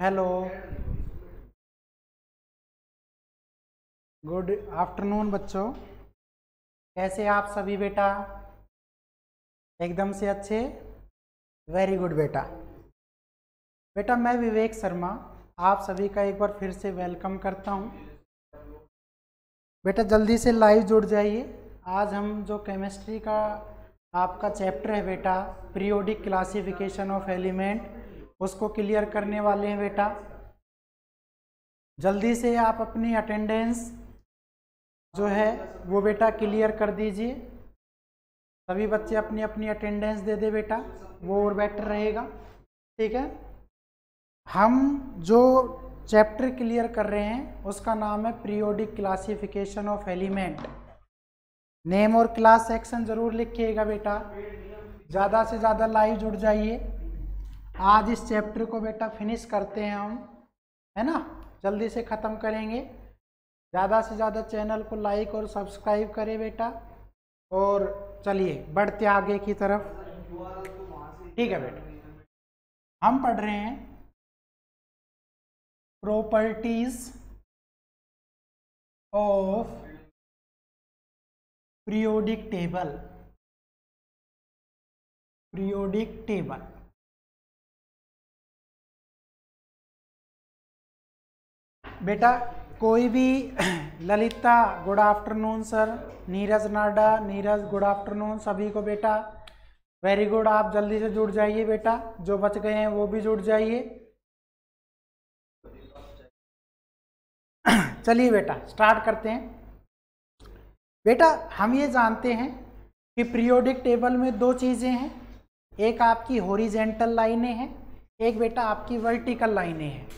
Hello, good afternoon बच्चों। कैसे आप सभी बेटा? एकदम से अच्छे, वेरी गुड बेटा। बेटा मैं विवेक शर्मा आप सभी का एक बार फिर से वेलकम करता हूं। बेटा जल्दी से लाइव जुड़ जाइए। आज हम जो केमिस्ट्री का आपका चैप्टर है बेटा, पीरियोडिक क्लासिफिकेशन ऑफ एलिमेंट, उसको क्लियर करने वाले हैं बेटा। जल्दी से आप अपनी अटेंडेंस जो है वो बेटा क्लियर कर दीजिए। सभी बच्चे अपनी अपनी अटेंडेंस दे दे बेटा, वो और बेटर रहेगा। ठीक है, हम जो चैप्टर क्लियर कर रहे हैं उसका नाम है periodic classification of element. Name और क्लास सेक्शन जरूर लिखिएगा बेटा। ज़्यादा से ज़्यादा लाइव जुड़ जाइए। आज इस चैप्टर को बेटा फिनिश करते हैं हम, है ना, जल्दी से ख़त्म करेंगे। ज़्यादा से ज़्यादा चैनल को लाइक और सब्सक्राइब करें बेटा, और चलिए बढ़ते आगे की तरफ। ठीक है बेटा, हम पढ़ रहे हैं properties of periodic table. Periodic table बेटा कोई भी Lalita good afternoon sir, Neeraj Nadda, Neeraj good afternoon सभी को बेटा, वेरी गुड। आप जल्दी से जुड़ जाइए बेटा, जो बच गए हैं वो भी जुड़ जाइए। चलिए बेटा स्टार्ट करते हैं। बेटा हम ये जानते हैं कि पीरियोडिक टेबल में दो चीज़ें हैं, एक आपकी हॉरिजेंटल लाइनें हैं, एक बेटा आपकी वर्टिकल लाइनें हैं।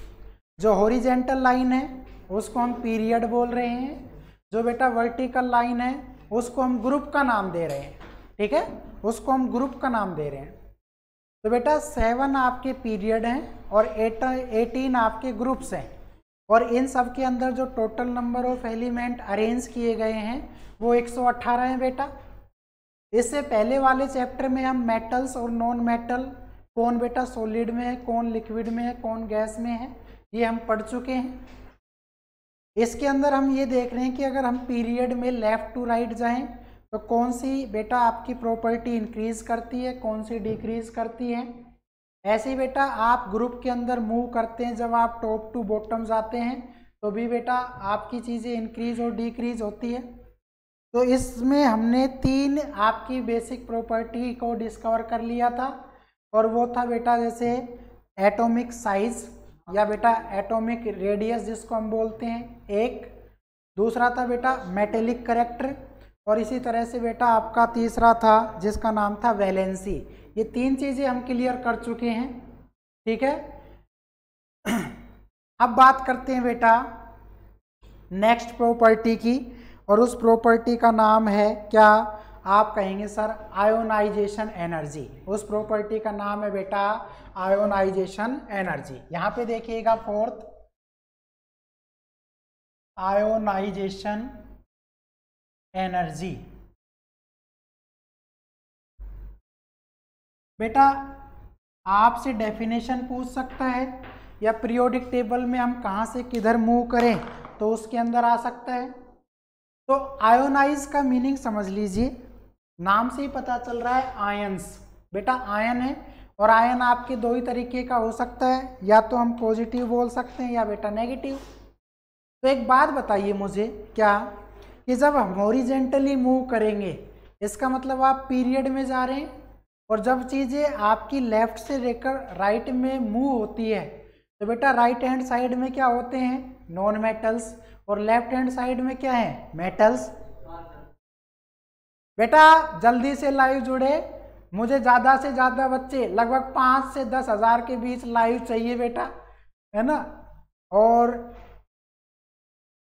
जो हॉरिजेंटल लाइन है उसको हम पीरियड बोल रहे हैं, जो बेटा वर्टिकल लाइन है उसको हम ग्रुप का नाम दे रहे हैं। ठीक है, उसको हम ग्रुप का नाम दे रहे हैं। तो बेटा 7 आपके पीरियड हैं और 18 आपके ग्रुप्स हैं, और इन सब के अंदर जो total number of element arrange किए गए हैं वो 118 हैं बेटा। इससे पहले वाले चैप्टर में हम मेटल्स और नॉन मेटल, कौन बेटा सॉलिड में है, कौन लिक्विड में है, कौन गैस में है, ये हम पढ़ चुके हैं। इसके अंदर हम ये देख रहे हैं कि अगर हम पीरियड में लेफ्ट टू राइट जाएं तो कौन सी बेटा आपकी प्रॉपर्टी इंक्रीज करती है, कौन सी डिक्रीज करती है। ऐसे ही बेटा आप ग्रुप के अंदर मूव करते हैं, जब आप टॉप टू बॉटम जाते हैं तो भी बेटा आपकी चीज़ें इंक्रीज और डिक्रीज होती है। तो इसमें हमने 3 आपकी बेसिक प्रॉपर्टी को डिस्कवर कर लिया था, और वो था बेटा जैसे एटॉमिक साइज या बेटा एटॉमिक रेडियस जिसको हम बोलते हैं एक, दूसरा था बेटा मेटेलिक करैक्टर, और इसी तरह से बेटा आपका तीसरा था जिसका नाम था वैलेंसी। ये 3 चीज़ें हम क्लियर कर चुके हैं। ठीक है, अब बात करते हैं बेटा नेक्स्ट प्रॉपर्टी की, और उस प्रॉपर्टी का नाम है क्या? आप कहेंगे सर आयोनाइजेशन एनर्जी। उस प्रॉपर्टी का नाम है बेटा आयोनाइजेशन एनर्जी। यहाँ पे देखिएगा फोर्थ, आयोनाइजेशन एनर्जी। बेटा आपसे डेफिनेशन पूछ सकता है, या पीरियोडिक टेबल में हम कहाँ से किधर मूव करें तो उसके अंदर आ सकता है। तो आयोनाइज का मीनिंग समझ लीजिए, नाम से ही पता चल रहा है आयंस। बेटा आयन है, और आयन आपके 2 ही तरीके का हो सकता है, या तो हम पॉजिटिव बोल सकते हैं या बेटा नेगेटिव। तो एक बात बताइए मुझे, क्या कि जब हम हॉरिजेंटली मूव करेंगे इसका मतलब आप पीरियड में जा रहे हैं, और जब चीज़ें आपकी लेफ्ट से लेकर राइट में मूव होती है तो बेटा राइट हैंड साइड में क्या होते हैं? नॉन मेटल्स, और लेफ्ट हैंड साइड में क्या है? मेटल्स। बेटा जल्दी से लाइव जुड़े, मुझे ज़्यादा से ज़्यादा बच्चे, लगभग 5 से 10 हज़ार के बीच लाइव चाहिए बेटा, है ना, और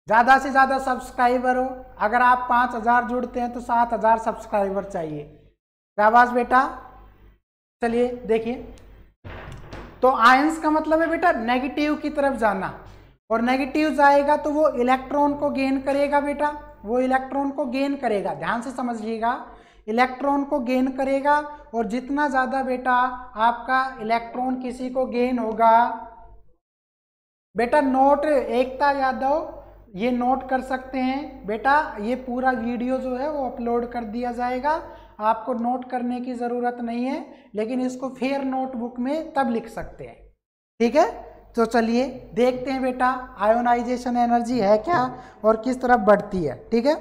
ज़्यादा से ज़्यादा सब्सक्राइबर हो। अगर आप 5000 जुड़ते हैं तो 7000 सब्सक्राइबर चाहिए। शाबाश बेटा। चलिए देखिए, तो आयंस का मतलब है बेटा नेगेटिव की तरफ जाना, और नेगेटिव जाएगा तो वो इलेक्ट्रॉन को गेन करेगा बेटा, वो इलेक्ट्रॉन को गेन करेगा, ध्यान से समझिएगा, इलेक्ट्रॉन को गेन करेगा, और जितना ज़्यादा बेटा आपका इलेक्ट्रॉन किसी को गेन होगा बेटा नोट एकता यादव ये नोट कर सकते हैं बेटा, ये पूरा वीडियो जो है वो अपलोड कर दिया जाएगा, आपको नोट करने की ज़रूरत नहीं है, लेकिन इसको फेयर नोटबुक में तब लिख सकते हैं। ठीक है, तो चलिए देखते हैं बेटा आयोनाइजेशन एनर्जी है क्या और किस तरफ बढ़ती है। ठीक है,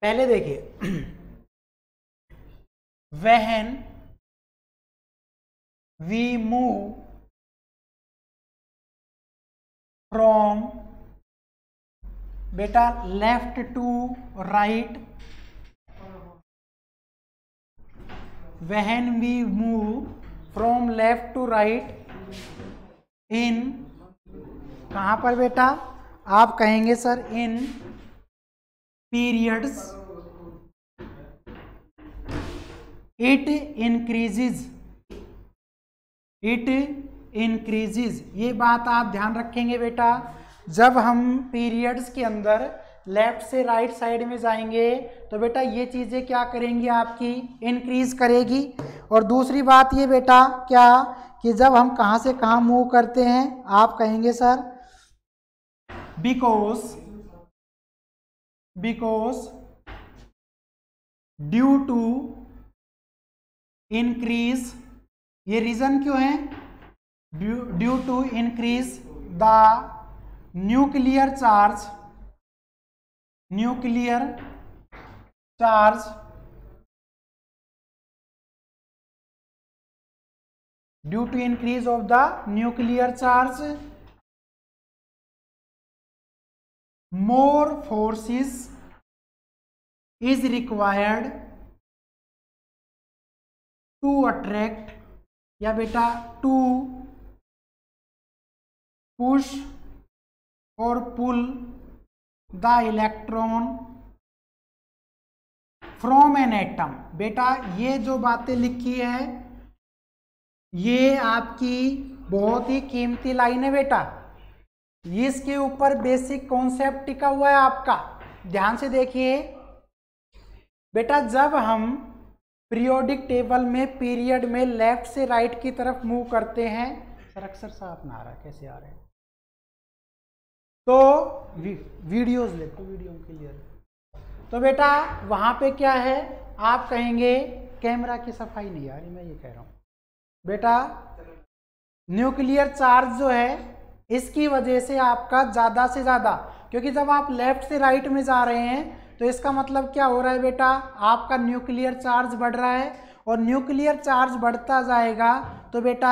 पहले देखिए when we move from बेटा left to right, when we move from left to right in, कहाँ पर बेटा आप कहेंगे sir in periods, it increases, ये बात आप ध्यान रखेंगे बेटा। जब हम पीरियड्स के अंदर लेफ्ट से राइट साइड में जाएंगे तो बेटा ये चीज़ें क्या करेंगी, आपकी इंक्रीज करेगी। और दूसरी बात ये बेटा क्या कि जब हम कहाँ से कहाँ मूव करते हैं, आप कहेंगे sir because due to increase, ये रीजन क्यों है, due to increase the nuclear charge, due to increase of the nuclear charge more forces is required to attract या बेटा to push और pull the electron from an atom। बेटा ये जो बातें लिखी है ये आपकी बहुत ही कीमती लाइन है बेटा, इसके ऊपर बेसिक कॉन्सेप्ट टिका हुआ है आपका। ध्यान से देखिए बेटा, जब हम पीरियोडिक टेबल में पीरियड में लेफ्ट से राइट की तरफ मूव करते हैं, सर अक्सर साफ ना आ रहा है, कैसे आ रहे हैं, तो वीडियोस देखो, वीडियो क्लियर। तो बेटा वहां पे क्या है, आप कहेंगे कैमरा की सफाई नहीं आ रही, मैं ये कह रहा हूं बेटा न्यूक्लियर चार्ज जो है इसकी वजह से आपका ज़्यादा से ज़्यादा, क्योंकि जब आप लेफ्ट से राइट में जा रहे हैं तो इसका मतलब क्या हो रहा है बेटा, आपका न्यूक्लियर चार्ज बढ़ रहा है, और न्यूक्लियर चार्ज बढ़ता जाएगा तो बेटा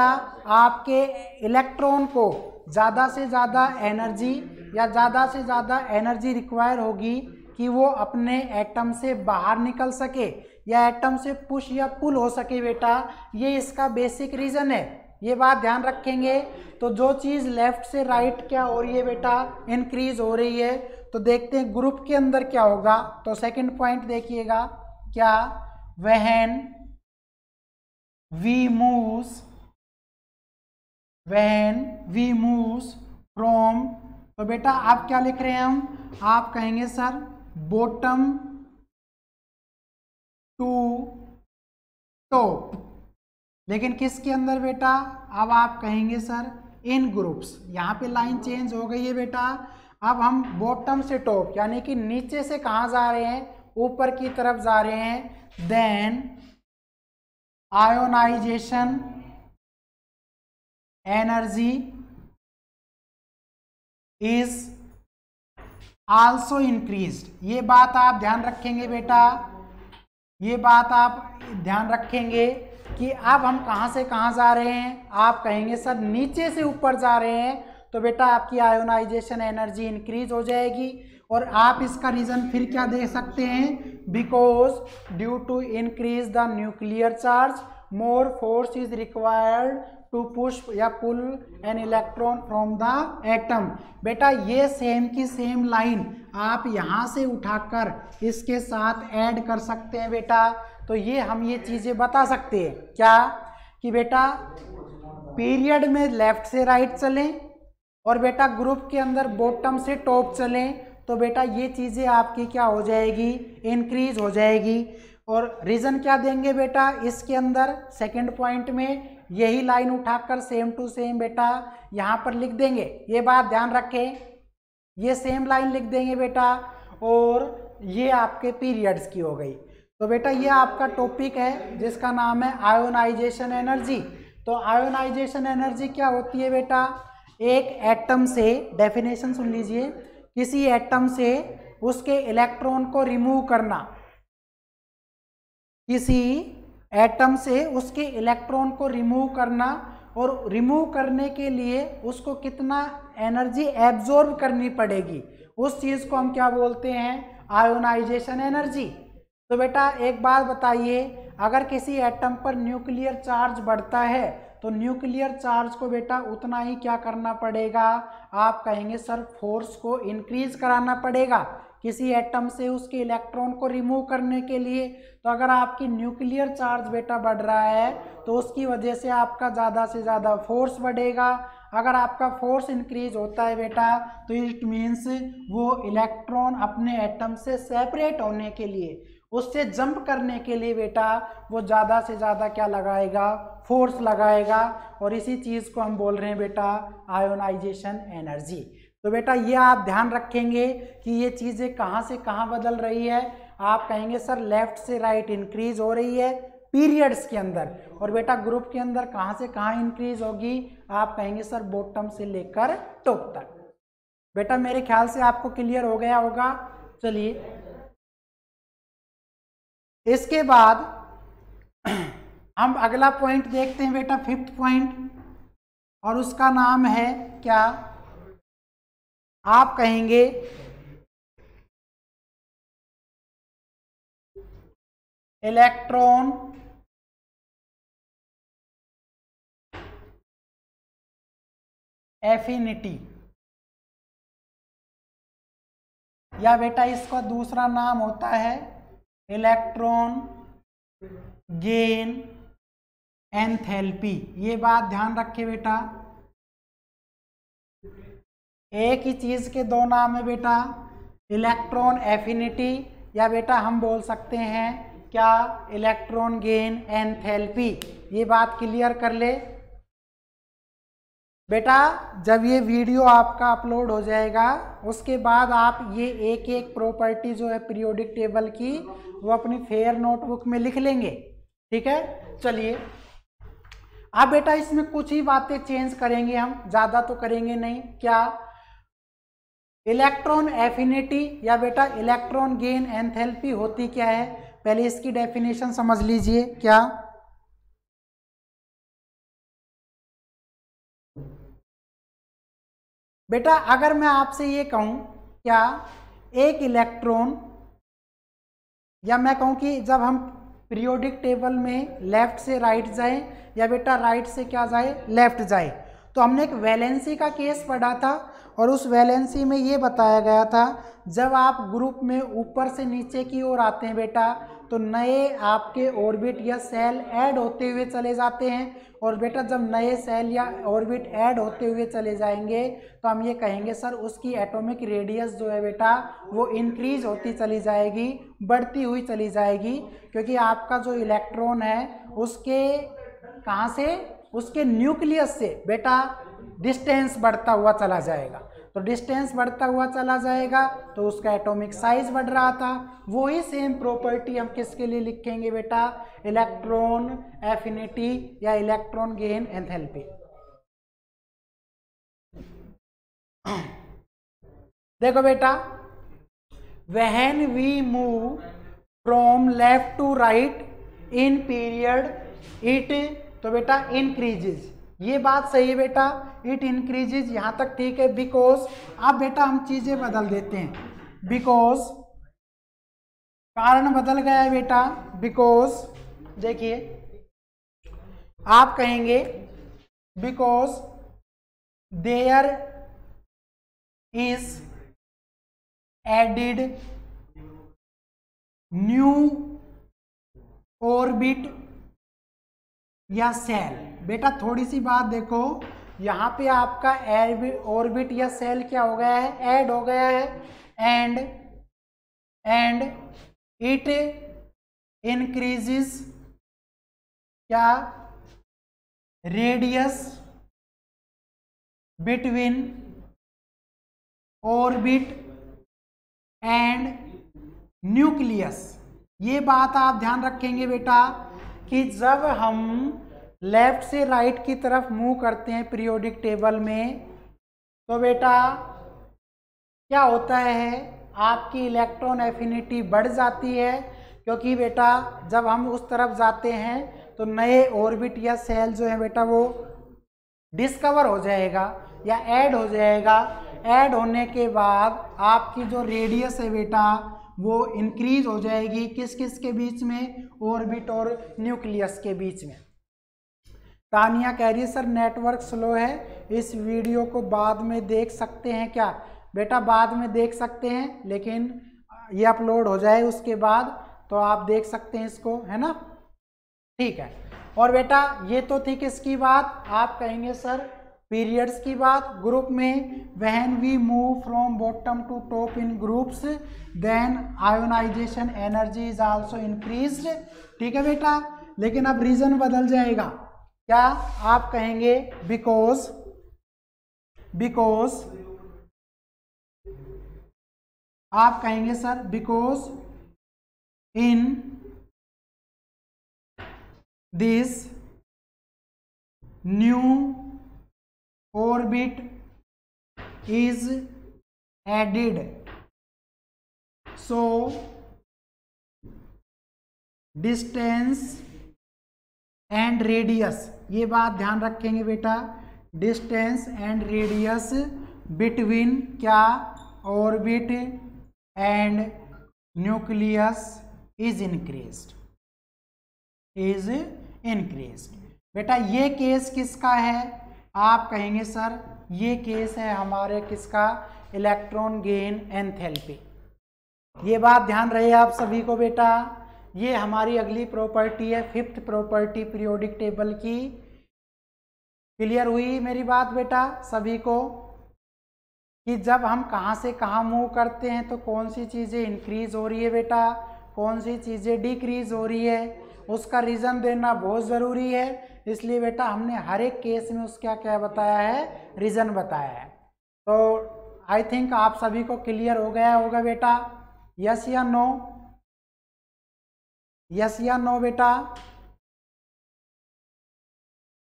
आपके इलेक्ट्रॉन को ज़्यादा से ज़्यादा एनर्जी या ज़्यादा से ज़्यादा एनर्जी रिक्वायर होगी कि वो अपने एटम से बाहर निकल सके या एटम से पुश या पुल हो सके बेटा, ये इसका बेसिक रीज़न है। ये बात ध्यान रखेंगे। तो जो चीज़ लेफ्ट से राइट क्या हो रही है बेटा, इंक्रीज हो रही है, तो देखते हैं ग्रुप के अंदर क्या होगा। तो सेकंड पॉइंट देखिएगा क्या, व्हेन वी मूव्स फ्रॉम, तो बेटा आप क्या लिख रहे हैं हम, आप कहेंगे सर बॉटम टू टॉप, लेकिन किसके अंदर बेटा, अब आप कहेंगे सर इन ग्रुप्स। यहाँ पे लाइन चेंज हो गई है बेटा, अब हम बॉटम से टॉप यानी कि नीचे से कहाँ जा रहे हैं, ऊपर की तरफ जा रहे हैं। Then ionization energy is also increased. ये बात आप ध्यान रखेंगे बेटा, ये बात आप ध्यान रखेंगे कि अब हम कहाँ से कहाँ जा रहे हैं, आप कहेंगे सर नीचे से ऊपर जा रहे हैं, तो बेटा आपकी आयोनाइजेशन एनर्जी इंक्रीज हो जाएगी। और आप इसका रीज़न फिर क्या दे सकते हैं, because due to increase the nuclear charge more force is required to push या pull an electron from the atom. बेटा ये सेम की सेम लाइन आप यहाँ से उठाकर इसके साथ ऐड कर सकते हैं बेटा। तो ये हम ये चीज़ें बता सकते हैं क्या कि बेटा पीरियड में लेफ्ट से राइट चलें और बेटा ग्रुप के अंदर बॉटम से टॉप चलें, तो बेटा ये चीज़ें आपकी क्या हो जाएगी, इंक्रीज हो जाएगी। और रीज़न क्या देंगे बेटा इसके अंदर, सेकंड पॉइंट में यही लाइन उठाकर सेम टू सेम बेटा यहाँ पर लिख देंगे। ये बात ध्यान रखें, ये सेम लाइन लिख देंगे बेटा, और ये आपके पीरियड्स की हो गई। तो बेटा ये आपका टॉपिक है जिसका नाम है आयोनाइजेशन एनर्जी। तो आयोनाइजेशन एनर्जी क्या होती है बेटा, एक एटम से, डेफिनेशन सुन लीजिए, किसी एटम से उसके इलेक्ट्रॉन को रिमूव करना, किसी एटम से उसके इलेक्ट्रॉन को रिमूव करना, और रिमूव करने के लिए उसको कितना एनर्जी एब्जॉर्ब करनी पड़ेगी, उस चीज़ को हम क्या बोलते हैं, आयोनाइजेशन एनर्जी। तो बेटा एक बात बताइए, अगर किसी एटम पर न्यूक्लियर चार्ज बढ़ता है तो न्यूक्लियर चार्ज को बेटा उतना ही क्या करना पड़ेगा, आप कहेंगे सर फोर्स को इंक्रीज कराना पड़ेगा किसी एटम से उसके इलेक्ट्रॉन को रिमूव करने के लिए। तो अगर आपकी न्यूक्लियर चार्ज बेटा बढ़ रहा है तो उसकी वजह से आपका ज़्यादा से ज़्यादा फोर्स बढ़ेगा। अगर आपका फोर्स इंक्रीज होता है बेटा तो इट मीन्स वो इलेक्ट्रॉन अपने एटम से सेपरेट होने के लिए, उससे जंप करने के लिए बेटा वो ज़्यादा से ज़्यादा क्या लगाएगा, फोर्स लगाएगा। और इसी चीज़ को हम बोल रहे हैं बेटा आयोनाइजेशन एनर्जी। तो बेटा ये आप ध्यान रखेंगे कि ये चीज़ें कहाँ से कहाँ बदल रही है। आप कहेंगे सर लेफ्ट से राइट इंक्रीज हो रही है पीरियड्स के अंदर, और बेटा ग्रुप के अंदर कहाँ से कहाँ इंक्रीज होगी, आप कहेंगे सर बॉटम से लेकर टॉप तक। बेटा मेरे ख्याल से आपको क्लियर हो गया होगा। चलिए इसके बाद हम अगला पॉइंट देखते हैं बेटा, फिफ्थ पॉइंट, और उसका नाम है क्या, आप कहेंगे इलेक्ट्रॉन एफिनिटी, या बेटा इसका दूसरा नाम होता है इलेक्ट्रॉन गेन एंथैल्पी। ये बात ध्यान रखे बेटा, एक ही चीज के दो नाम है बेटा, इलेक्ट्रॉन एफिनिटी, या बेटा हम बोल सकते हैं क्या, इलेक्ट्रॉन गेन एंथैल्पी। ये बात क्लियर कर ले बेटा। जब ये वीडियो आपका अपलोड हो जाएगा उसके बाद आप ये एक एक प्रॉपर्टी जो है पीरियोडिक टेबल की वो अपनी फेयर नोटबुक में लिख लेंगे, ठीक है। चलिए अब बेटा इसमें कुछ ही बातें चेंज करेंगे हम, ज़्यादा तो करेंगे नहीं। क्या, इलेक्ट्रॉन एफिनिटी या बेटा इलेक्ट्रॉन गेन एंथैल्पी होती क्या है, पहले इसकी डेफिनेशन समझ लीजिए। क्या, बेटा अगर मैं आपसे ये कहूं क्या, एक इलेक्ट्रॉन, या मैं कहूं कि जब हम पीरियोडिक टेबल में लेफ्ट से राइट जाए या बेटा राइट से क्या जाए, लेफ्ट जाए, तो हमने एक वैलेंसी का केस पढ़ा था, और उस वैलेंसी में ये बताया गया था जब आप ग्रुप में ऊपर से नीचे की ओर आते हैं बेटा तो नए आपके ऑर्बिट या सेल ऐड होते हुए चले जाते हैं, और बेटा जब नए सेल या ऑर्बिट ऐड होते हुए चले जाएंगे तो हम ये कहेंगे सर उसकी एटॉमिक रेडियस जो है बेटा वो इंक्रीज होती चली जाएगी, बढ़ती हुई चली जाएगी, क्योंकि आपका जो इलेक्ट्रॉन है उसके कहाँ से, उसके न्यूक्लियस से बेटा डिस्टेंस बढ़ता हुआ चला जाएगा। तो डिस्टेंस बढ़ता हुआ चला जाएगा तो उसका एटॉमिक साइज बढ़ रहा था। वही सेम प्रॉपर्टी हम किसके लिए लिखेंगे बेटा, इलेक्ट्रॉन एफिनिटी या इलेक्ट्रॉन गेन एंथैल्पी। देखो बेटा, when we move from left to right in period it, तो बेटा इंक्रीजेज, ये बात सही है बेटा, इट इंक्रीजेज, यहाँ तक ठीक है। बिकॉज अब बेटा हम चीजें बदल देते हैं, बिकॉज कारण बदल गया है बेटा, बिकॉज देखिए आप कहेंगे because there is added new orbit या सेल। बेटा थोड़ी सी बात देखो, यहाँ पे आपका ऑर्बिट या सेल क्या हो गया है, ऐड हो गया है। एंड इट इंक्रीजेस क्या radius between orbit and nucleus. ये बात आप ध्यान रखेंगे बेटा कि जब हम लेफ्ट से राइट की तरफ मूव करते हैं पीरियोडिक टेबल में तो बेटा क्या होता है, आपकी इलेक्ट्रॉन एफिनिटी बढ़ जाती है, क्योंकि बेटा जब हम उस तरफ जाते हैं तो नए ऑर्बिट या सेल जो है बेटा वो डिस्कवर हो जाएगा या ऐड हो जाएगा। ऐड होने के बाद आपकी जो रेडियस है बेटा वो इंक्रीज हो जाएगी, किस किस के बीच में, ऑर्बिट और न्यूक्लियस के बीच में। तानिया कह रही है सर नेटवर्क स्लो है, इस वीडियो को बाद में देख सकते हैं क्या? बेटा बाद में देख सकते हैं, लेकिन ये अपलोड हो जाए उसके बाद तो आप देख सकते हैं इसको, है ना, ठीक है। और बेटा ये तो थी किसकी बात, आप कहेंगे सर पीरियड्स की बात। ग्रुप में when we move from bottom to top in groups then ionization energy is also increased, ठीक है बेटा। लेकिन अब रीजन बदल जाएगा, क्या आप कहेंगे बिकॉज आप कहेंगे sir because in this new orbit is added, so distance and radius, ये बात ध्यान रखेंगे बेटा, distance and radius between क्या orbit and nucleus is increased बेटा ये केस किसका है, आप कहेंगे सर ये केस है हमारे किसका, इलेक्ट्रॉन गेन एंथैल्पी। ये बात ध्यान रहे आप सभी को बेटा। ये हमारी अगली प्रॉपर्टी है, फिफ्थ प्रॉपर्टी पीरियोडिक टेबल की। क्लियर हुई मेरी बात बेटा सभी को कि जब हम कहाँ से कहाँ मूव करते हैं तो कौन सी चीज़ें इंक्रीज हो रही है बेटा, कौन सी चीज़ें डिक्रीज हो रही है, उसका रीज़न देना बहुत ज़रूरी है। इसलिए बेटा हमने हर एक केस में उसका क्या बताया है, रीज़न बताया है। तो आई थिंक आप सभी को क्लियर हो गया होगा बेटा, यस या नो, यस या नो बेटा,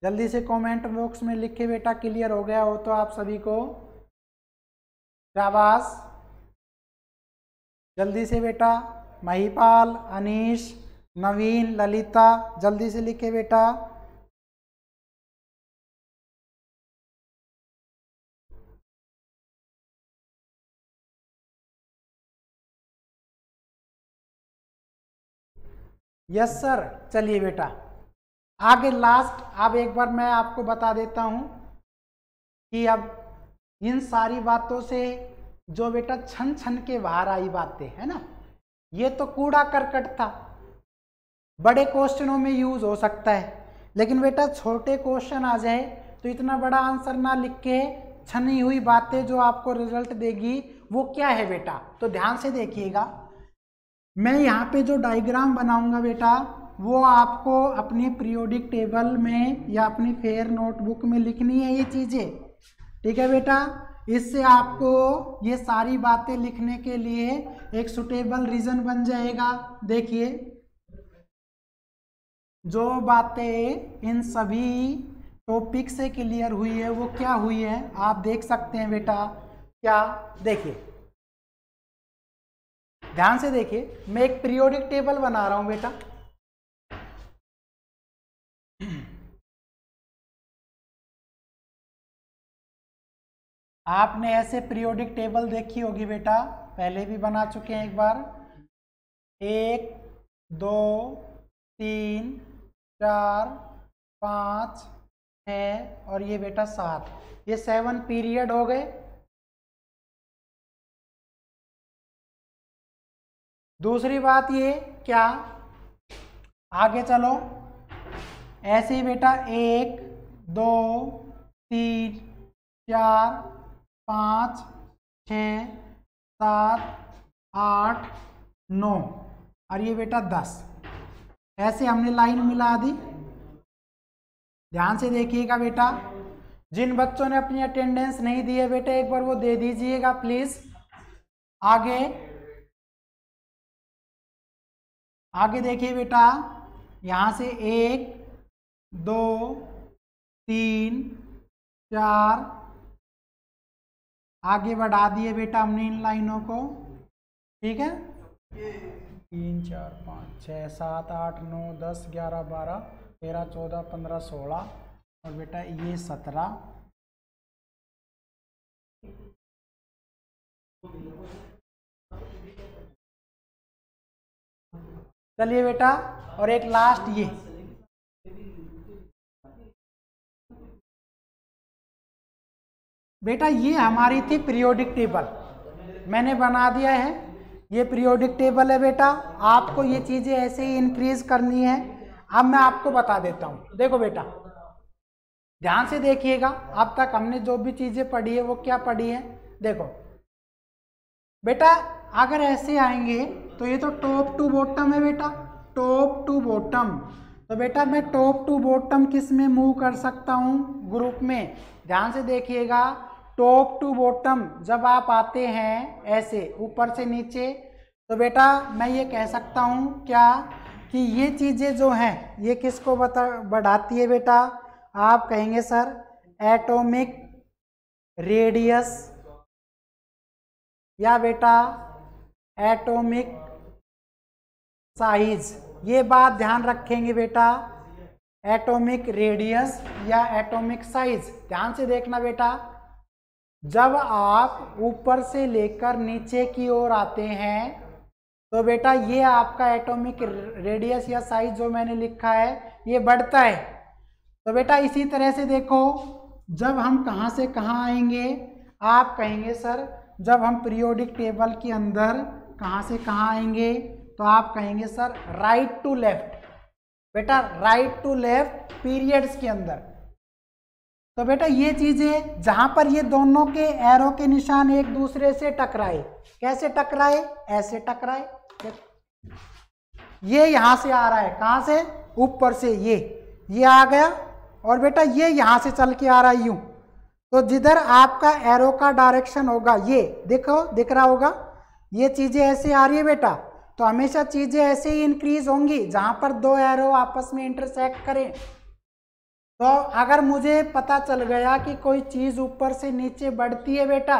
जल्दी से कमेंट बॉक्स में लिखे बेटा क्लियर हो गया हो तो आप सभी को, शाबाश, जल्दी से बेटा, महिपाल, अनीश, नवीन, ललिता, जल्दी से लिखे बेटा। यस सर, चलिए बेटा आगे लास्ट, अब एक बार मैं आपको बता देता हूं कि अब इन सारी बातों से जो बेटा छन छन के बाहर आई बातें है ना, ये तो कूड़ा करकट था, बड़े क्वेश्चनों में यूज हो सकता है, लेकिन बेटा छोटे क्वेश्चन आ जाए तो इतना बड़ा आंसर ना लिख के छनी हुई बातें जो आपको रिजल्ट देगी वो क्या है बेटा, तो ध्यान से देखिएगा। मैं यहाँ पे जो डायग्राम बनाऊंगा बेटा वो आपको अपनी पीरियोडिक टेबल में या अपनी फेयर नोटबुक में लिखनी है ये चीज़ें, ठीक है बेटा। इससे आपको ये सारी बातें लिखने के लिए एक सुटेबल रीजन बन जाएगा। देखिए जो बातें इन सभी टॉपिक से क्लियर हुई है वो क्या हुई है आप देख सकते हैं बेटा, क्या, देखिए ध्यान से देखिए, मैं एक पीरियोडिक टेबल बना रहा हूं बेटा, आपने ऐसे पीरियोडिक टेबल देखी होगी बेटा, पहले भी बना चुके हैं एक बार, 1 2 3 4 5 6 और ये बेटा 7, ये 7 पीरियड हो गए। दूसरी बात ये क्या, आगे चलो ऐसे ही बेटा 1 2 3 4 5 6 7 8 9 और ये बेटा 10। ऐसे हमने लाइन मिला दी। ध्यान से देखिएगा बेटा, जिन बच्चों ने अपनी अटेंडेंस नहीं दी है बेटा एक बार वो दे दीजिएगा प्लीज। आगे देखिए बेटा, यहाँ से 1 2 3 4 आगे बढ़ा दिए बेटा हमने इन लाइनों को, ठीक है। 3 4 5 6 7 8 9 10 11 12 13 14 15 16 और बेटा ये 17। चलिए बेटा, और एक लास्ट ये बेटा, ये हमारी थी पीरियोडिक टेबल, मैंने बना दिया है। ये पीरियोडिक टेबल है बेटा, आपको ये चीजें ऐसे ही इंक्रीज करनी है। अब मैं आपको बता देता हूँ, देखो बेटा ध्यान से देखिएगा, अब तक हमने जो भी चीजें पढ़ी है वो क्या पढ़ी है। देखो बेटा, अगर ऐसे आएंगे तो ये तो टॉप टू बॉटम है बेटा, टॉप टू बॉटम। तो बेटा मैं टॉप टू बॉटम किस में मूव कर सकता हूँ, ग्रुप में। ध्यान से देखिएगा, टॉप टू बॉटम जब आप आते हैं ऐसे ऊपर से नीचे, तो बेटा मैं ये कह सकता हूँ क्या कि ये चीज़ें जो हैं ये किसको बढ़ाती है बेटा, आप कहेंगे सर एटॉमिक रेडियस या बेटा एटॉमिक साइज। ये बात ध्यान रखेंगे बेटा, एटॉमिक रेडियस या एटॉमिक साइज। ध्यान से देखना बेटा, जब आप ऊपर से लेकर नीचे की ओर आते हैं तो बेटा ये आपका एटॉमिक रेडियस या साइज जो मैंने लिखा है ये बढ़ता है। तो बेटा इसी तरह से देखो, जब हम कहाँ से कहाँ आएंगे, आप कहेंगे सर जब हम पीरियोडिक टेबल के अंदर कहाँ से कहाँ आएंगे, तो आप कहेंगे सर राइट टू लेफ्ट। बेटा राइट टू लेफ्ट पीरियड्स के अंदर। तो बेटा ये चीजें जहां पर ये दोनों के एरो के निशान एक दूसरे से टकराए, कैसे टकराए, ऐसे टकराए। ये यहां से आ रहा है, कहां से, ऊपर से, ये आ गया, और बेटा ये यहां से चल के आ रहा है यूं। तो जिधर आपका एरो का डायरेक्शन होगा, ये देखो दिख रहा होगा, ये चीजें ऐसे आ रही है बेटा, तो हमेशा चीजें ऐसे ही इंक्रीज होंगी जहां पर दो एरो आपस में इंटरसेक्ट करें। तो अगर मुझे पता चल गया कि कोई चीज ऊपर से नीचे बढ़ती है बेटा,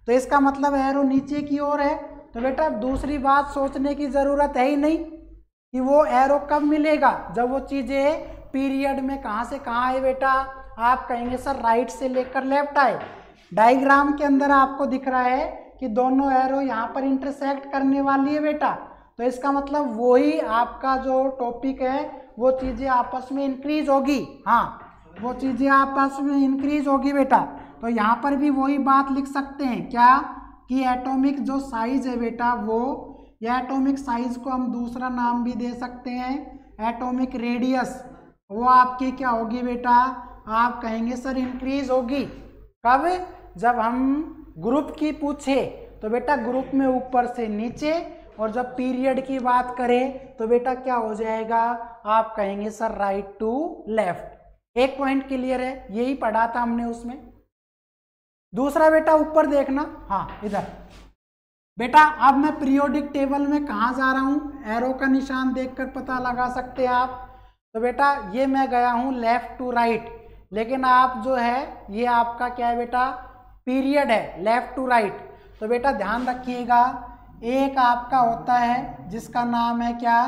तो इसका मतलब एरो नीचे की ओर है। तो बेटा दूसरी बात सोचने की जरूरत है ही नहीं कि वो एरो कब मिलेगा, जब वो चीजें पीरियड में कहां से कहां आए बेटा, आप कहेंगे सर राइट से लेकर लेफ्ट आए। डायग्राम के अंदर आपको दिख रहा है कि दोनों एरो यहाँ पर इंटरसेक्ट करने वाली है बेटा, तो इसका मतलब वही आपका जो टॉपिक है वो चीजें आपस में इंक्रीज होगी। हाँ, वो चीजें आपस में इंक्रीज होगी बेटा। तो यहाँ पर भी वही बात लिख सकते हैं क्या, कि एटॉमिक जो साइज है बेटा वो, या एटॉमिक साइज को हम दूसरा नाम भी दे सकते हैं एटॉमिक रेडियस, वो आपकी क्या होगी बेटा, आप कहेंगे सर इंक्रीज होगी। कब, जब हम ग्रुप की पूछे तो बेटा ग्रुप में ऊपर से नीचे, और जब पीरियड की बात करें तो बेटा क्या हो जाएगा, आप कहेंगे सर राइट टू लेफ्ट। एक पॉइंट क्लियर है, यही पढ़ा था हमने उसमें। दूसरा बेटा ऊपर देखना, हाँ इधर बेटा, अब मैं पीरियोडिक टेबल में कहाँ जा रहा हूँ, एरो का निशान देखकर पता लगा सकते हैं आप। तो बेटा ये मैं गया हूँ लेफ्ट टू राइट, लेकिन आप जो है ये आपका क्या है बेटा, पीरियड है, लेफ्ट टू राइट। तो बेटा ध्यान रखिएगा, एक आपका होता है जिसका नाम है क्या,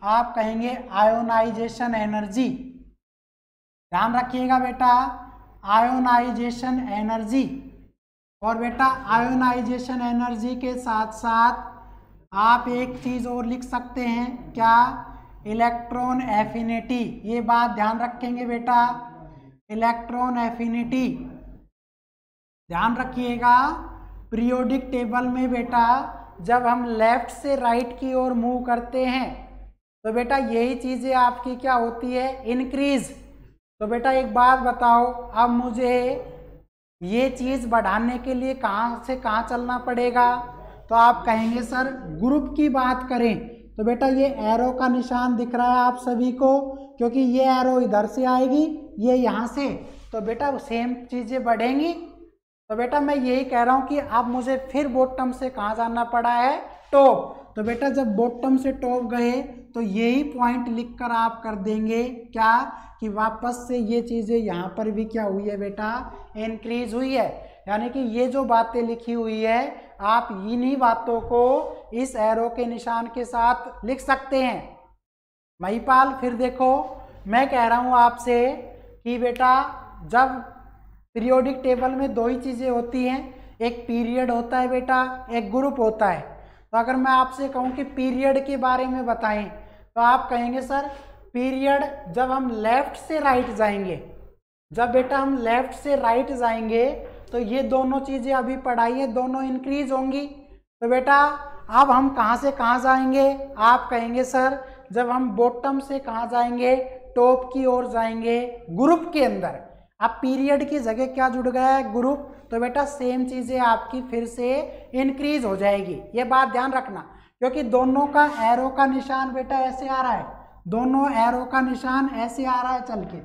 आप कहेंगे आयोनाइजेशन एनर्जी। ध्यान रखिएगा बेटा, आयोनाइजेशन एनर्जी। और बेटा आयोनाइजेशन एनर्जी के साथ साथ आप एक चीज और लिख सकते हैं क्या, इलेक्ट्रॉन एफिनिटी। ये बात ध्यान रखेंगे बेटा, इलेक्ट्रॉन एफिनिटी ध्यान रखिएगा। पीरियोडिक टेबल में बेटा जब हम लेफ्ट से राइट की ओर मूव करते हैं तो बेटा यही चीजें आपकी क्या होती है, इंक्रीज। तो बेटा एक बात बताओ, अब मुझे ये चीज बढ़ाने के लिए कहाँ से कहाँ चलना पड़ेगा, तो आप कहेंगे सर ग्रुप की बात करें तो बेटा ये एरो का निशान दिख रहा है आप सभी को, क्योंकि ये एरो इधर से आएगी, ये यहाँ से, तो बेटा सेम चीज़ें बढ़ेंगी। तो बेटा मैं यही कह रहा हूँ कि अब मुझे फिर बॉटम से कहाँ जाना पड़ा है, टॉप। तो बेटा जब बॉटम से टॉप गए तो यही पॉइंट लिखकर आप कर देंगे क्या कि वापस से ये चीज़ें यहाँ पर भी क्या हुई है बेटा, इंक्रीज हुई है। यानी कि ये जो बातें लिखी हुई है आप इन्हीं बातों को इस एरो के निशान के साथ लिख सकते हैं। महिपाल फिर देखो मैं कह रहा हूँ आपसे कि बेटा जब पीरियोडिक टेबल में दो ही चीज़ें होती हैं, एक पीरियड होता है बेटा, एक ग्रुप होता है। तो अगर मैं आपसे कहूँ कि पीरियड के बारे में बताएं तो आप कहेंगे सर पीरियड जब हम लेफ्ट से राइट जाएंगे, जब बेटा हम लेफ्ट से राइट जाएंगे तो ये दोनों चीज़ें अभी पढ़ाई है, दोनों इंक्रीज होंगी। तो बेटा अब हम कहाँ से कहाँ जाएंगे, आप कहेंगे सर जब हम बॉटम से कहाँ जाएंगे, टॉप की ओर जाएंगे ग्रुप के अंदर। अब पीरियड की जगह क्या जुड़ गया है, ग्रुप, तो बेटा सेम चीज़ें आपकी फिर से इंक्रीज हो जाएगी। ये बात ध्यान रखना, क्योंकि दोनों का एरो का निशान बेटा ऐसे आ रहा है, दोनों एरो का निशान ऐसे आ रहा है चल के,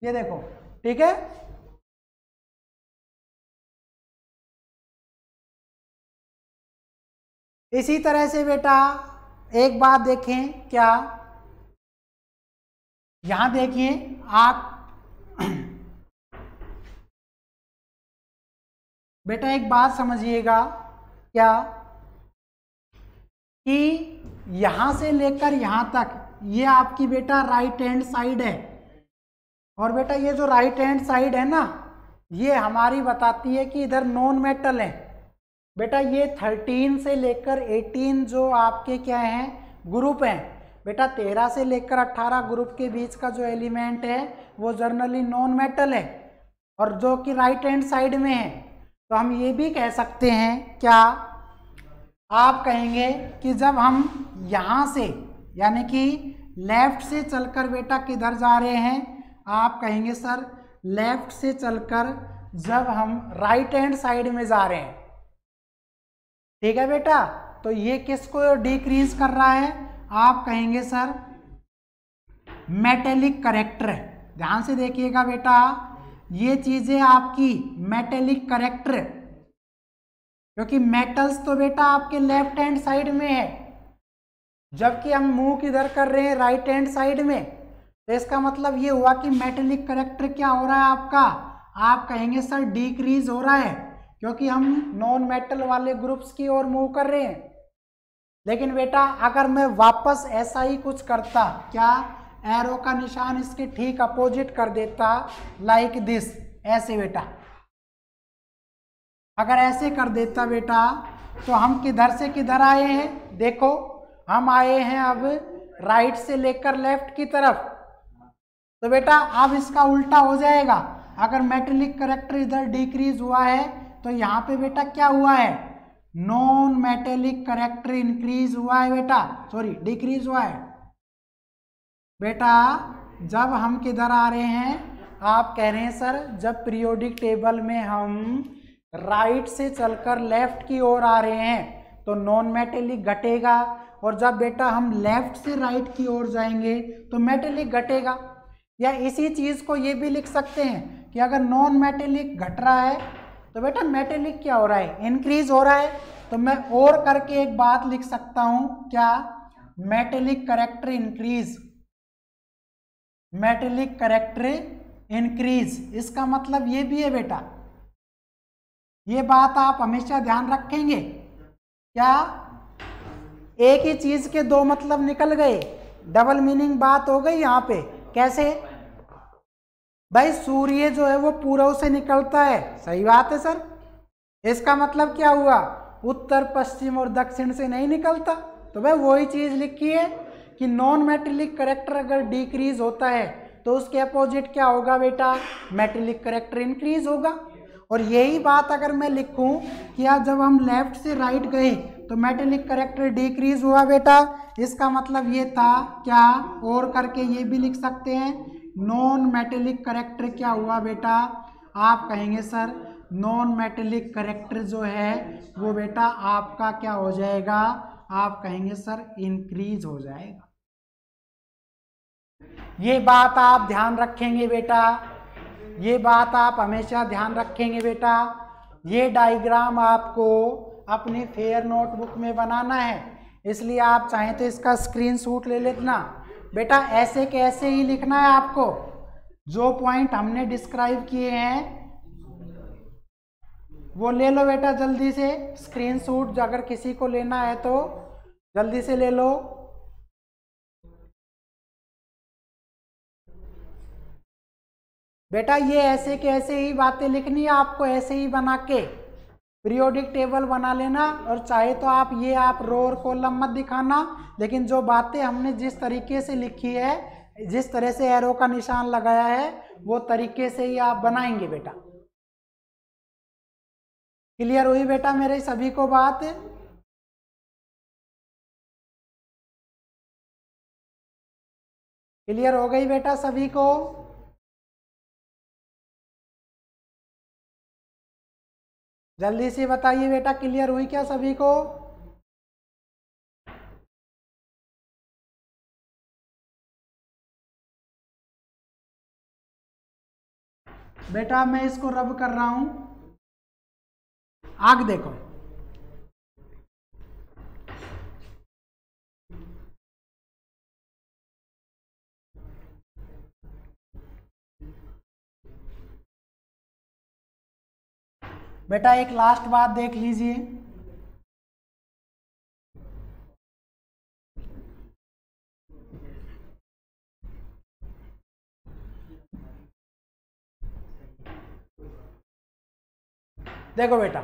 ये देखो, ठीक है। इसी तरह से बेटा एक बात देखें, क्या यहां देखिए आप बेटा एक बात समझिएगा क्या कि यहां से लेकर यहां तक ये आपकी बेटा राइट हैंड साइड है, और बेटा ये जो राइट हैंड साइड है ना ये हमारी बताती है कि इधर नॉन मेटल है। बेटा ये 13 से लेकर 18 जो आपके क्या हैं ग्रुप हैं, बेटा 13 से लेकर 18 ग्रुप के बीच का जो एलिमेंट है वो जनरली नॉन मेटल है, और जो कि राइट हैंड साइड में है। तो हम ये भी कह सकते हैं, क्या आप कहेंगे कि जब हम यहाँ से यानी कि लेफ्ट से चलकर बेटा किधर जा रहे हैं, आप कहेंगे सर लेफ्ट से चलकर जब हम राइट हैंड साइड में जा रहे हैं, ठीक है बेटा, तो ये किसको डिक्रीज कर रहा है, आप कहेंगे सर मेटेलिक करेक्टर। ध्यान से देखिएगा बेटा ये चीजें आपकी मेटेलिक करेक्टर, क्योंकि मेटल्स तो बेटा आपके लेफ्ट हैंड साइड में है, जबकि हम मूव किधर कर रहे हैं, राइट हैंड साइड में। तो इसका मतलब ये हुआ कि मेटेलिक करेक्टर क्या हो रहा है आपका, आप कहेंगे सर डिक्रीज हो रहा है, क्योंकि हम नॉन मेटल वाले ग्रुप्स की ओर मूव कर रहे हैं। लेकिन बेटा अगर मैं वापस ऐसा ही कुछ करता, क्या एरो का निशान इसके ठीक अपोजिट कर देता, लाइक दिस, ऐसे बेटा, अगर ऐसे कर देता बेटा तो हम किधर से किधर आए हैं, देखो हम आए हैं अब राइट से लेकर लेफ्ट की तरफ। तो बेटा अब इसका उल्टा हो जाएगा, अगर मेटेलिक करेक्टर इधर डिक्रीज हुआ है तो यहाँ पे बेटा क्या हुआ है, नॉन मेटेलिक करेक्टर इंक्रीज हुआ है बेटा, सॉरी डिक्रीज हुआ है। बेटा जब हम किधर आ रहे हैं, आप कह रहे हैं सर जब पीरियोडिक टेबल में हम राइट से चलकर लेफ्ट की ओर आ रहे हैं तो नॉन मेटेलिक घटेगा, और जब बेटा हम लेफ्ट से राइट की ओर जाएंगे तो मेटेलिक घटेगा। या इसी चीज़ को ये भी लिख सकते हैं कि अगर नॉन मेटेलिक घट रहा है तो बेटा मेटेलिक क्या हो रहा है, इंक्रीज हो रहा है। तो मैं और करके एक बात लिख सकता हूँ, क्या metallic character increase, metallic character increase, इसका मतलब ये भी है बेटा, ये बात आप हमेशा ध्यान रखेंगे। क्या एक ही चीज के दो मतलब निकल गए, डबल मीनिंग बात हो गई यहाँ पे। कैसे भाई, सूर्य जो है वो पूर्व से निकलता है, सही बात है सर, इसका मतलब क्या हुआ, उत्तर पश्चिम और दक्षिण से नहीं निकलता। तो भाई वही चीज लिखी है कि नॉन मेटेलिक करेक्टर अगर डिक्रीज होता है तो उसके अपोजिट क्या होगा बेटा, मेटेलिक करेक्टर इंक्रीज होगा। और यही बात अगर मैं लिखूं कि आज जब हम लेफ्ट से राइट गए तो मेटेलिक करेक्टर डिक्रीज हुआ बेटा, इसका मतलब ये था, क्या और करके ये भी लिख सकते हैं, नॉन मेटेलिक करेक्टर क्या हुआ बेटा, आप कहेंगे सर नॉन मेटेलिक करेक्टर जो है वो बेटा आपका क्या हो जाएगा, आप कहेंगे सर इंक्रीज हो जाएगा। ये बात आप ध्यान रखेंगे बेटा, ये बात आप हमेशा ध्यान रखेंगे बेटा। ये डायग्राम आपको अपनी फेयर नोटबुक में बनाना है, इसलिए आप चाहें तो इसका स्क्रीनशॉट ले लेना बेटा। ऐसे के ऐसे ही लिखना है आपको, जो पॉइंट हमने डिस्क्राइब किए हैं वो ले लो बेटा जल्दी से स्क्रीनशॉट, अगर किसी को लेना है तो जल्दी से ले लो। बेटा ये ऐसे के ऐसे ही बातें लिखनी है आपको, ऐसे ही बना के पीरियोडिक टेबल बना लेना। और चाहे तो आप ये आप रो और कॉलम मत दिखाना, लेकिन जो बातें हमने जिस तरीके से लिखी है, जिस तरह से एरो का निशान लगाया है, वो तरीके से ही आप बनाएंगे बेटा। क्लियर हुई बेटा मेरे सभी को बात? क्लियर हो गई बेटा सभी को? जल्दी से बताइए बेटा, क्लियर हुई क्या सभी को? बेटा मैं इसको रब कर रहा हूं, आग देखो। बेटा एक लास्ट बात देख लीजिए, देखो बेटा,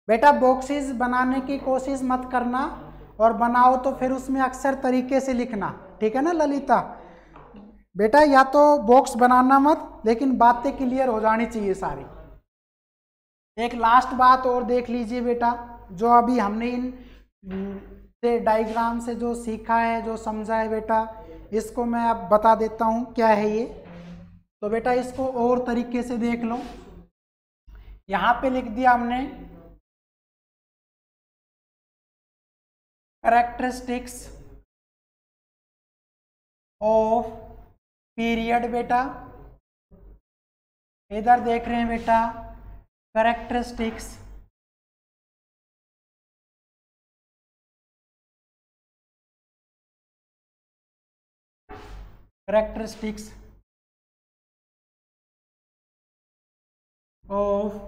बेटा बॉक्सेस बनाने की कोशिश मत करना, और बनाओ तो फिर उसमें अक्सर तरीके से लिखना, ठीक है ना ललिता? बेटा या तो बॉक्स बनाना मत, लेकिन बातें क्लियर हो जानी चाहिए सारी। एक लास्ट बात और देख लीजिए बेटा, जो अभी हमने इन से डायग्राम से जो सीखा है, जो समझा है बेटा, इसको मैं अब बता देता हूँ क्या है ये। तो बेटा इसको और तरीके से देख लो, यहाँ पे लिख दिया हमने कैरेक्टरिस्टिक्स ऑफ पीरियड। बेटा इधर देख रहे हैं बेटा कैरेक्टरिस्टिक्स ऑफ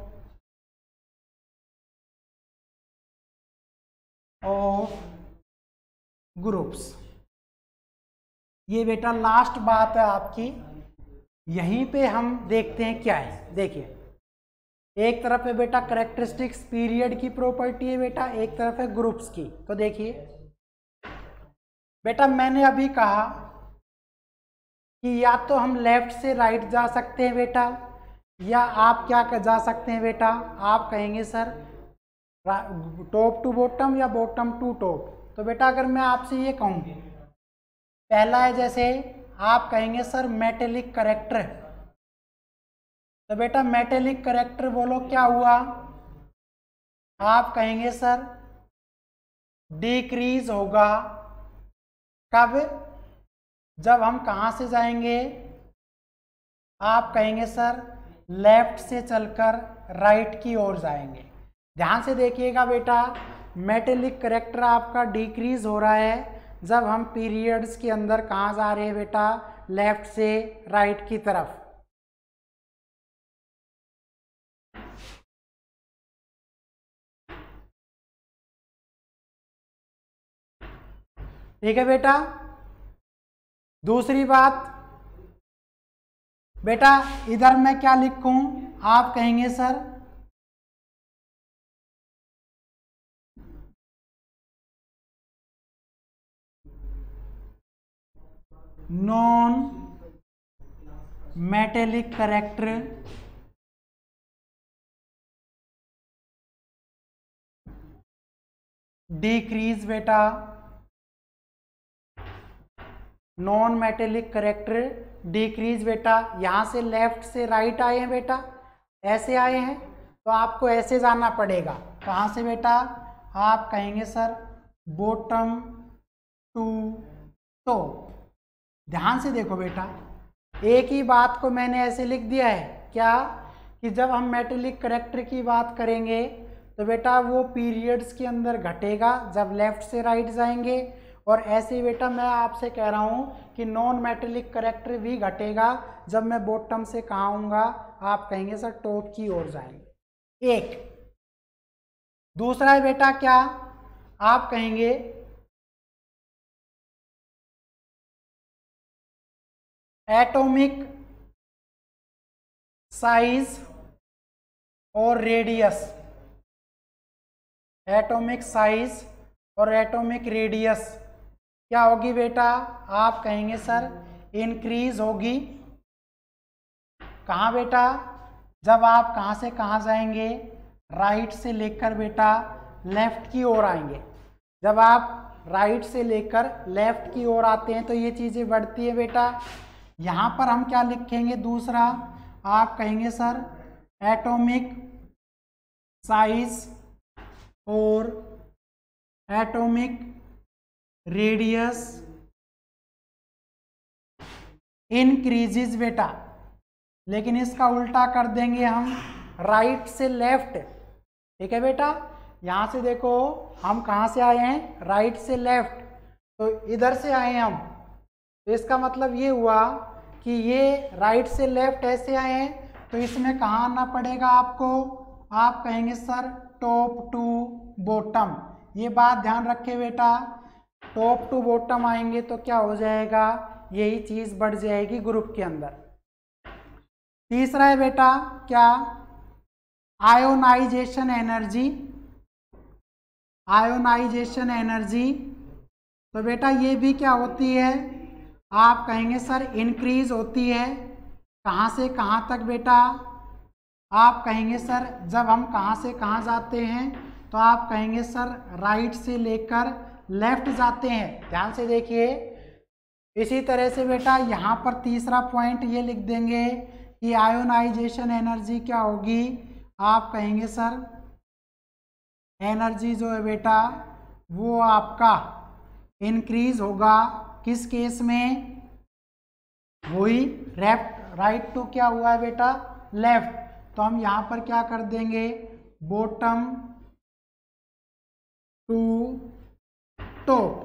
ग्रुप्स। ये बेटा लास्ट बात है आपकी, यहीं पे हम देखते हैं क्या है। देखिए एक तरफ है बेटा कैरेक्टरिस्टिक्स पीरियड की प्रॉपर्टी है बेटा, एक तरफ है ग्रुप्स की। तो देखिए बेटा मैंने अभी कहा कि या तो हम लेफ्ट से राइट जा सकते हैं बेटा, या आप क्या जा सकते हैं बेटा, आप कहेंगे सर टॉप टू बॉटम या बॉटम टू टॉप। तो बेटा अगर मैं आपसे ये कहूँ, पहला है जैसे आप कहेंगे सर मेटेलिक करेक्टर, तो बेटा मेटेलिक करेक्टर बोलो क्या हुआ, आप कहेंगे सर डिक्रीज होगा। कब? जब हम कहाँ से जाएंगे, आप कहेंगे सर लेफ्ट से चलकर राइट की ओर जाएंगे। ध्यान से देखिएगा बेटा, मेटेलिक करेक्टर आपका डिक्रीज हो रहा है जब हम पीरियड्स के अंदर कहाँ जा रहे हैं बेटा, लेफ्ट से राइट की तरफ। ठीक है बेटा। दूसरी बात बेटा, इधर मैं क्या लिखूं, आप कहेंगे sir non metallic character decrease बेटा नॉन मेटेलिक करेक्टर डिक्रीज बेटा, यहाँ से लेफ्ट से राइट आए हैं बेटा, ऐसे आए हैं, तो आपको ऐसे जाना पड़ेगा। कहाँ से बेटा? आप कहेंगे सर बॉटम टू टॉप। ध्यान से देखो बेटा, एक ही बात को मैंने ऐसे लिख दिया है क्या कि जब हम मेटेलिक करेक्टर की बात करेंगे तो बेटा वो पीरियड्स के अंदर घटेगा जब लेफ्ट से राइट जाएंगे, और ऐसे ही बेटा मैं आपसे कह रहा हूँ कि नॉन मेटेलिक करेक्टर भी घटेगा जब मैं बॉटम से कहाँ आऊँगा, आप कहेंगे सर टॉप की ओर जाएंगे। एक दूसरा है बेटा क्या, आप कहेंगे एटॉमिक साइज और रेडियस। एटॉमिक साइज और एटॉमिक रेडियस क्या होगी बेटा? आप कहेंगे सर इंक्रीज होगी। कहाँ बेटा? जब आप कहाँ से कहाँ जाएंगे, राइट से लेकर बेटा लेफ्ट की ओर आएंगे। जब आप राइट से लेकर लेफ्ट की ओर आते हैं तो ये चीज़ें बढ़ती है बेटा। यहाँ पर हम क्या लिखेंगे? दूसरा आप कहेंगे सर एटॉमिक साइज और एटॉमिक रेडियस इंक्रीजेस बेटा। लेकिन इसका उल्टा कर देंगे हम, राइट से लेफ्ट। ठीक है बेटा, यहाँ से देखो हम कहाँ से आए हैं, राइट से लेफ्ट, तो इधर से आए हैं हम, तो इसका मतलब ये हुआ कि ये राइट से लेफ्ट ऐसे आए हैं, तो इसमें कहाँ आना पड़ेगा आपको? आप कहेंगे सर टॉप टू बॉटम। ये बात ध्यान रखे बेटा, टॉप टू बॉटम आएंगे तो क्या हो जाएगा, यही चीज़ बढ़ जाएगी ग्रुप के अंदर। तीसरा है बेटा क्या, आयोनाइजेशन एनर्जी। आयोनाइजेशन एनर्जी, तो बेटा ये भी क्या होती है? आप कहेंगे सर इंक्रीज होती है। कहाँ से कहाँ तक बेटा? आप कहेंगे सर जब हम कहाँ से कहाँ जाते हैं तो आप कहेंगे सर राइट से लेकर लेफ्ट जाते हैं। ध्यान से देखिए, इसी तरह से बेटा यहाँ पर तीसरा पॉइंट ये लिख देंगे कि आयोनाइजेशन एनर्जी क्या होगी? आप कहेंगे सर एनर्जी जो है बेटा वो आपका इंक्रीज होगा। किस केस में? वही राइट टू क्या हुआ है बेटा, लेफ्ट, तो हम यहाँ पर क्या कर देंगे, bottom to top,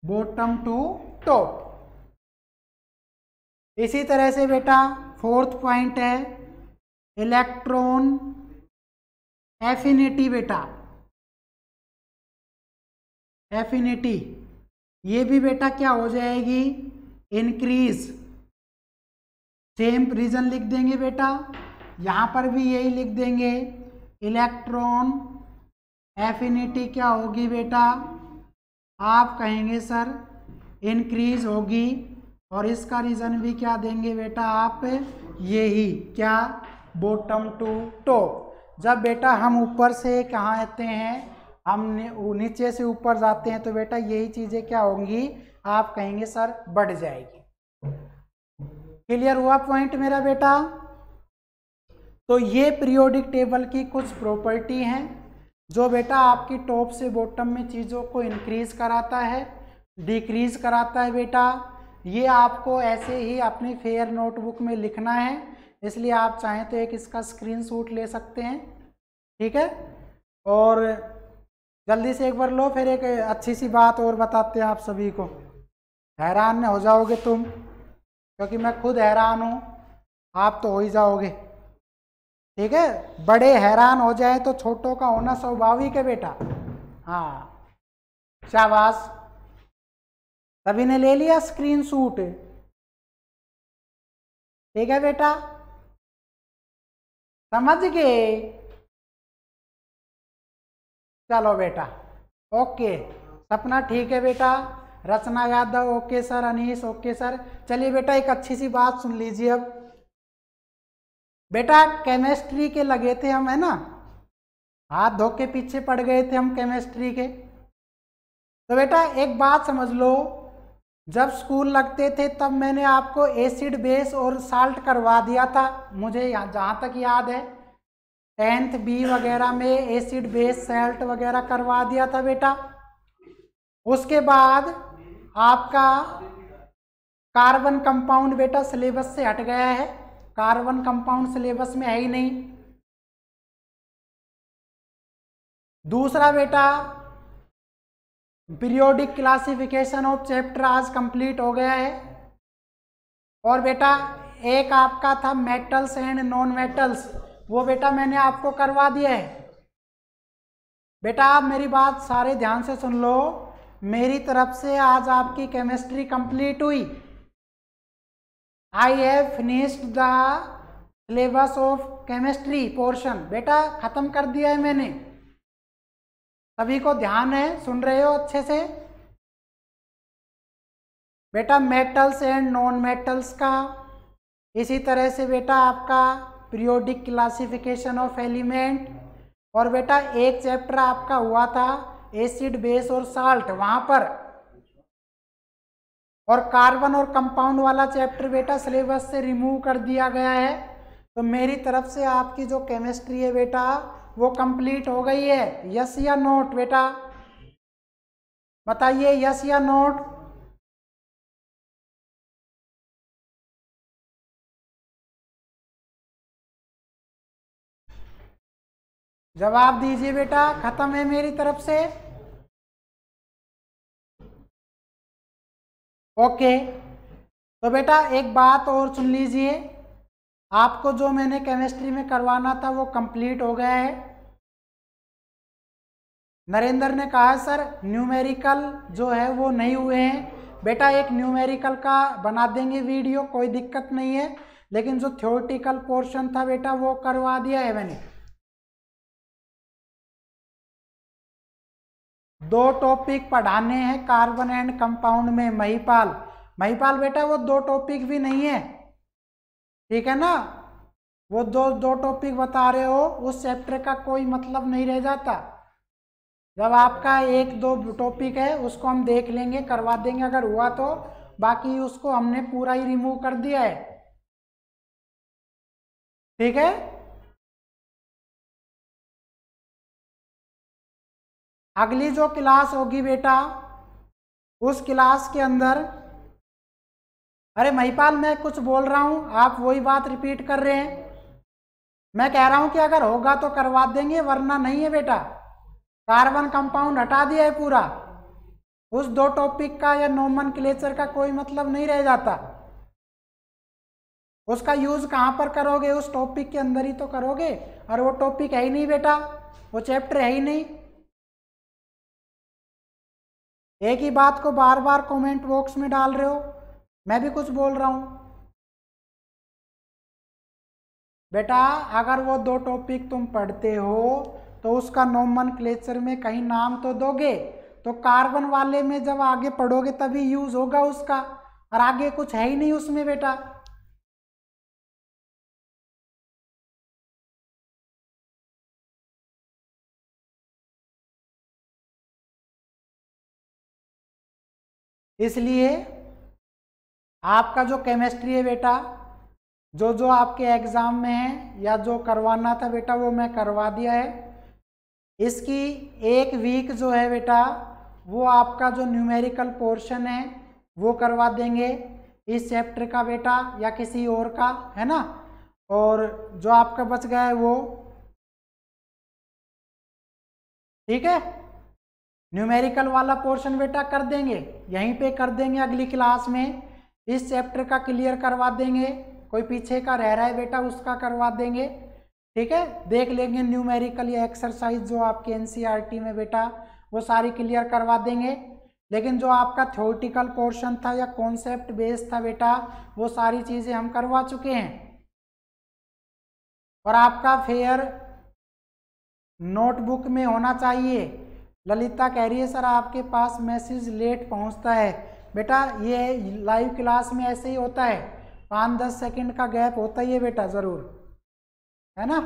bottom to top. इसी तरह से बेटा फोर्थ पॉइंट है इलेक्ट्रॉन एफिनिटी बेटा। एफिनिटी ये भी बेटा क्या हो जाएगी, इंक्रीज। सेम रीजन लिख देंगे बेटा, यहाँ पर भी यही लिख देंगे, इलेक्ट्रॉन एफिनिटी क्या होगी बेटा? आप कहेंगे सर इंक्रीज होगी, और इसका रीज़न भी क्या देंगे बेटा आप, यही क्या, बॉटम टू टॉप। जब बेटा हम ऊपर से कहाँ आते हैं, हम नीचे से ऊपर जाते हैं तो बेटा यही चीज़ें क्या होंगी, आप कहेंगे सर बढ़ जाएगी। क्लियर हुआ पॉइंट मेरा बेटा? तो ये पीरियोडिक टेबल की कुछ प्रॉपर्टी हैं जो बेटा आपकी टॉप से बॉटम में चीज़ों को इंक्रीज कराता है, डिक्रीज कराता है बेटा। ये आपको ऐसे ही अपनी फेयर नोटबुक में लिखना है, इसलिए आप चाहें तो एक इसका स्क्रीनशॉट ले सकते हैं। ठीक है, और जल्दी से एक बार लो। फिर एक अच्छी सी बात और बताते हैं आप सभी को, हैरान हो जाओगे तुम, क्योंकि मैं खुद हैरान हूँ, आप तो हो ही जाओगे। ठीक है, बड़े हैरान हो जाए तो छोटों का होना स्वाभाविक है बेटा। हाँ शाबाश, सभी ने ले लिया स्क्रीनशॉट? ठीक है बेटा, समझ गए? चलो बेटा, ओके। सपना ठीक है बेटा, Rachna Yadav okay sir, Anish okay sir. चलिए बेटा एक अच्छी सी बात सुन लीजिए अब। बेटा केमिस्ट्री के लगे थे हम, है ना, हाथ धो के पीछे पड़ गए थे हम केमिस्ट्री के। तो बेटा एक बात समझ लो जब स्कूल लगते थे तब मैंने आपको एसिड बेस और साल्ट करवा दिया था, मुझे जहाँ तक याद है 10th बी वगैरह में एसिड बेस साल्ट वगैरह करवा दिया था बेटा। उसके बाद आपका कार्बन कंपाउंड बेटा सिलेबस से हट गया है, कार्बन कंपाउंड सिलेबस में है ही नहीं। दूसरा बेटा पीरियोडिक क्लासिफिकेशन ऑफ चैप्टर आज कंप्लीट हो गया है। और बेटा एक आपका था मेटल्स एंड नॉन मेटल्स, वो बेटा मैंने आपको करवा दिया है। बेटा आप मेरी बात सारे ध्यान से सुन लो, मेरी तरफ से आज आपकी केमिस्ट्री कंप्लीट हुई। I have finished the syllabus of chemistry portion, बेटा खत्म कर दिया है मैंने। सभी को ध्यान है, सुन रहे हो अच्छे से? बेटा मेटल्स एंड नॉन मेटल्स का, इसी तरह से बेटा आपका पीरियोडिक क्लासिफिकेशन ऑफ एलिमेंट, और बेटा एक चैप्टर आपका हुआ था एसिड बेस और साल्ट वहां पर, और कार्बन और कंपाउंड वाला चैप्टर बेटा सिलेबस से रिमूव कर दिया गया है। तो मेरी तरफ से आपकी जो केमिस्ट्री है बेटा वो कंप्लीट हो गई है। यस या नोट बेटा, बताइए यस या नोट। जवाब दीजिए बेटा, खत्म है मेरी तरफ से? ओके, तो बेटा एक बात और सुन लीजिए, आपको जो मैंने केमिस्ट्री में करवाना था वो कंप्लीट हो गया है। नरेंद्र ने कहा सर न्यूमेरिकल जो है वो नहीं हुए हैं। बेटा एक न्यूमेरिकल का बना देंगे वीडियो, कोई दिक्कत नहीं है, लेकिन जो थ्योरेटिकल पोर्शन था बेटा वो करवा दिया है मैंने। 2 टॉपिक पढ़ाने हैं कार्बन एंड कंपाउंड में। महिपाल बेटा वो 2 टॉपिक भी नहीं है, ठीक है ना? वो दो टॉपिक बता रहे हो, उस चैप्टर का कोई मतलब नहीं रह जाता। जब आपका 1-2 टॉपिक है उसको हम देख लेंगे, करवा देंगे अगर हुआ तो, बाकी उसको हमने पूरा ही रिमूव कर दिया है, ठीक है? अगली जो क्लास होगी बेटा उस क्लास के अंदर, अरे महिपाल मैं कुछ बोल रहा हूं, आप वही बात रिपीट कर रहे हैं। मैं कह रहा हूं कि अगर होगा तो करवा देंगे, वरना नहीं है बेटा। कार्बन कंपाउंड हटा दिया है पूरा, उस 2 टॉपिक का या नोमेनक्लेचर का कोई मतलब नहीं रह जाता। उसका यूज कहां पर करोगे? उस टॉपिक के अंदर ही तो करोगे, और वो टॉपिक है ही नहीं बेटा, वो चैप्टर है ही नहीं। एक ही बात को बार बार कमेंट बॉक्स में डाल रहे हो, मैं भी कुछ बोल रहा हूं। बेटा अगर वो 2 टॉपिक तुम पढ़ते हो तो उसका नोमेनक्लेचर में कहीं नाम तो दोगे, तो कार्बन वाले में जब आगे पढ़ोगे तभी यूज होगा उसका, और आगे कुछ है ही नहीं उसमें बेटा। इसलिए आपका जो केमिस्ट्री है बेटा, जो जो आपके एग्जाम में है या जो करवाना था बेटा वो मैं करवा दिया है। इसकी 1 वीक जो है बेटा वो आपका जो न्यूमेरिकल पोर्शन है वो करवा देंगे इस चैप्टर का बेटा, या किसी और का, है ना? और जो आपका बच गया है वो, ठीक है, न्यूमेरिकल वाला पोर्शन बेटा कर देंगे, यहीं पे कर देंगे अगली क्लास में। इस चैप्टर का क्लियर करवा देंगे, कोई पीछे का रह रहा है बेटा उसका करवा देंगे, ठीक है? देख लेंगे न्यूमेरिकल या एक्सरसाइज जो आपके एनसीईआरटी में बेटा वो सारी क्लियर करवा देंगे। लेकिन जो आपका थ्योरेटिकल पोर्शन था या कॉन्सेप्ट बेस था बेटा वो सारी चीज़ें हम करवा चुके हैं। और आपका फेयर नोटबुक में होना चाहिए। ललिता कह रही है सर आपके पास मैसेज लेट पहुंचता है। बेटा ये लाइव क्लास में ऐसे ही होता है, 5-10 सेकंड का गैप होता ही है बेटा, ज़रूर, है ना?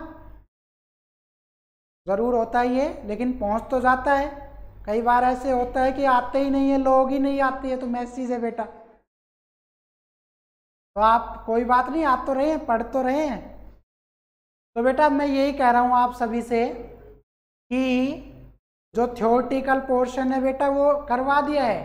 ज़रूर होता ही है, लेकिन पहुंच तो जाता है। कई बार ऐसे होता है कि आते ही नहीं है, लोग ही नहीं आते हैं, तो मैसेज है बेटा। तो आप कोई बात नहीं, आप तो रहे हैं, पढ़ तो रहे हैं। तो बेटा मैं यही कह रहा हूँ आप सभी से कि जो थ्योरेटिकल पोर्शन है बेटा वो करवा दिया है।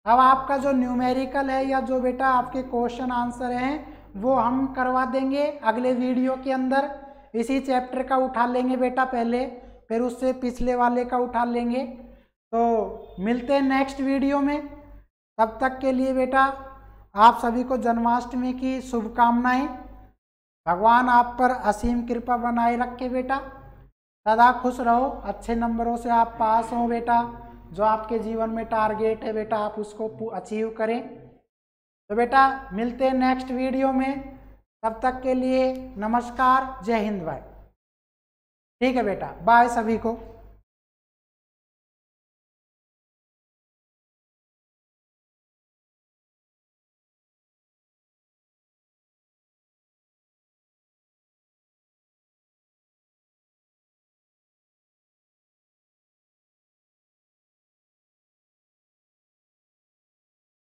अब आपका जो न्यूमेरिकल है या जो बेटा आपके क्वेश्चन आंसर हैं वो हम करवा देंगे अगले वीडियो के अंदर। इसी चैप्टर का उठा लेंगे बेटा पहले, फिर उससे पिछले वाले का उठा लेंगे। तो मिलते हैं नेक्स्ट वीडियो में। तब तक के लिए बेटा आप सभी को जन्माष्टमी की शुभकामनाएं। भगवान आप पर असीम कृपा बनाए रखे बेटा। सदा खुश रहो, अच्छे नंबरों से आप पास हो बेटा। जो आपके जीवन में टारगेट है बेटा आप उसको अचीव करें। तो बेटा मिलते हैं नेक्स्ट वीडियो में। तब तक के लिए नमस्कार, जय हिंद, बाय। ठीक है बेटा, बाय सभी को।